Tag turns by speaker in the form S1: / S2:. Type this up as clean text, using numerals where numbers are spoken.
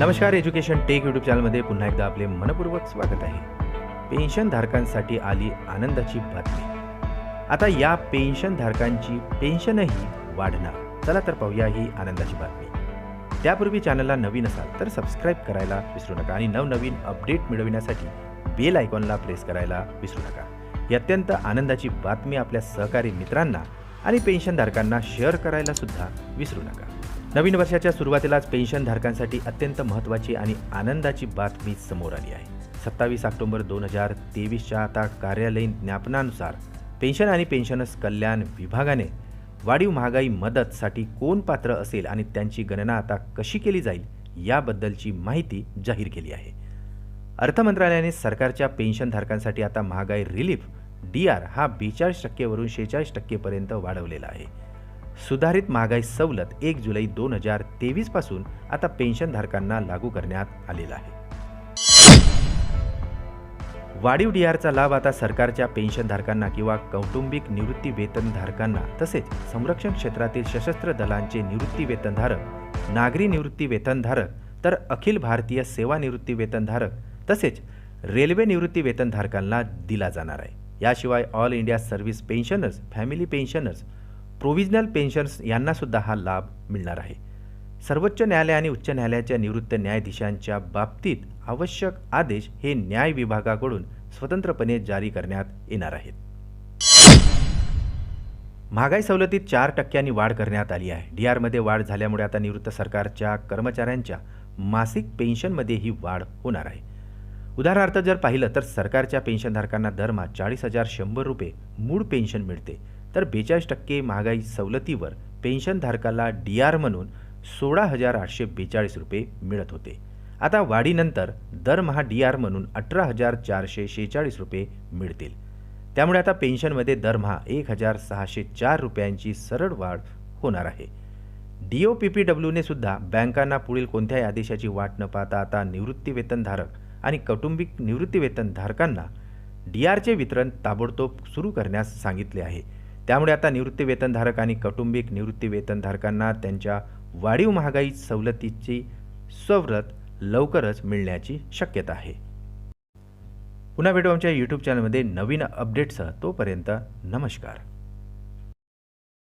S1: नमस्कार, education take YouTube चॅनलमध्ये पुन्हा एकदा आपले मनपूर्वक स्वागत आहे। पेन्शनधारकांसाठी आली आनंदाची बातमी। आता या पेन्शनधारकांची पेन्शनही वाढणार। चला तर पाहूया ही आनंदाची बातमी। त्यापूर्वी चॅनलला नवीन असाल तर सबस्क्राईब करायला विसरू नका आणि नवनवीन अपडेट मिळविण्यासाठी बेल आयकॉनला प्रेस करायला विसरू नका। ही अत्यंत आनंदाची बातमी आपल्या सहकारी मित्रांना आणि पेन्शनधारकांना शेअर करायला सुद्धा विसरू नका। नवीन वर्षाच्या सुरुवातीलाच पेन्शनधारकांसाठी अत्यंत महत्त्वाची आणि आनंदाची बातमी समोर आली आहे। 27 ऑक्टोबर 2023च्या आता कार्यालयीन ज्ञापनानुसार पेन्शन आणि पेन्शनर्स कल्याण विभागाने वाढीव महागाई मदतसाठी कोण पात्र असेल आणि त्यांची गणना आता कशी केली जाईल याबद्दलची माहिती जाहीर केली आहे। अर्थ मंत्रालयाने सरकारच्या पेन्शनधारकांसाठी आता महागाई रिलीफ DR हा 42% वरून 46% पर्यंत वाढवलेला आहे। सुधारित महागाई सवलत 1 जुलै 2023 पासून आता पेन्शनधारकांना लागू करण्यात आलेला आहे। वाढीव DRचा लाभ आता सरकारच्या पेन्शनधारकांना किंवा कौटुंबिक निवृत्ती वेतनधारकांना तसेच संरक्षण क्षेत्रातील सशस्त्र दलांचे निवृत्ती वेतनधारक, नागरी निवृत्ती वेतनधारक तर अखिल भारतीय सेवा निवृत्ती वेतनधारक तसेच रेल्वे निवृत्ती वेतनधारकांना दिला जाणार आहे। याशिवाय all India service pensioners, family pensioners, provisional pensioners यांना सुद्धा हा लाभ मिळणार आहे। सर्वोच्च न्यायालय आणि उच्च न्यायालयाच्या निवृत्त न्यायाधीशांच्या बाबतीत आवश्यक आदेश हे न्याय विभागाकडून स्वतंत्रपणे जारी करण्यात येणार आहेत। महागाई सवलतीत 4% वाढ करण्यात आली आहे। DR मध्ये वाढ झाल्यामुळे आता निवृत्त सरकारच्या कर्मचाऱ्यांच्या मासिक पेन्शनमध्ये ही वाढ होणार आहे। उदाहरणार्थ जर पाहिलं तर सरकारच्या पेन्शनधारकांना दरमहा 40,100 रुपये मूळ पेन्शन मिळते, तर 42% महागाई सवलतीवर पेन्शनधारकाला DR म्हणून 16,842 रुपये मिळत होते। आता वाढीनंतर दरमहा DR म्हणून 18,446 रुपये मिळतील। त्यामुळे आता पेन्शनमध्ये दरमहा 1,604 रुपयांची सरळ वाढ होणार आहे। DOPPWने सुद्धा बँकांना पुढील कोणत्याही आदेशाची वाट न पाहता आता निवृत्ती वेतनधारक आणि कौटुंबिक निवृत्ती वेतनधारकांना DRचे वितरण ताबडतोब सुरू करण्यास सांगितले आहे। त्यामुळे आता निवृत्ती वेतनधारक आणि कौटुंबिक निवृत्ती वेतनधारकांना त्यांच्या वाढीव महागाई सवलतीची सवलत लवकरच मिळण्याची शक्यता आहे। पुन्हा भेटू आमच्या YouTube चॅनलमध्ये नवीन अपडेट्ससह। तोपर्यंत नमस्कार।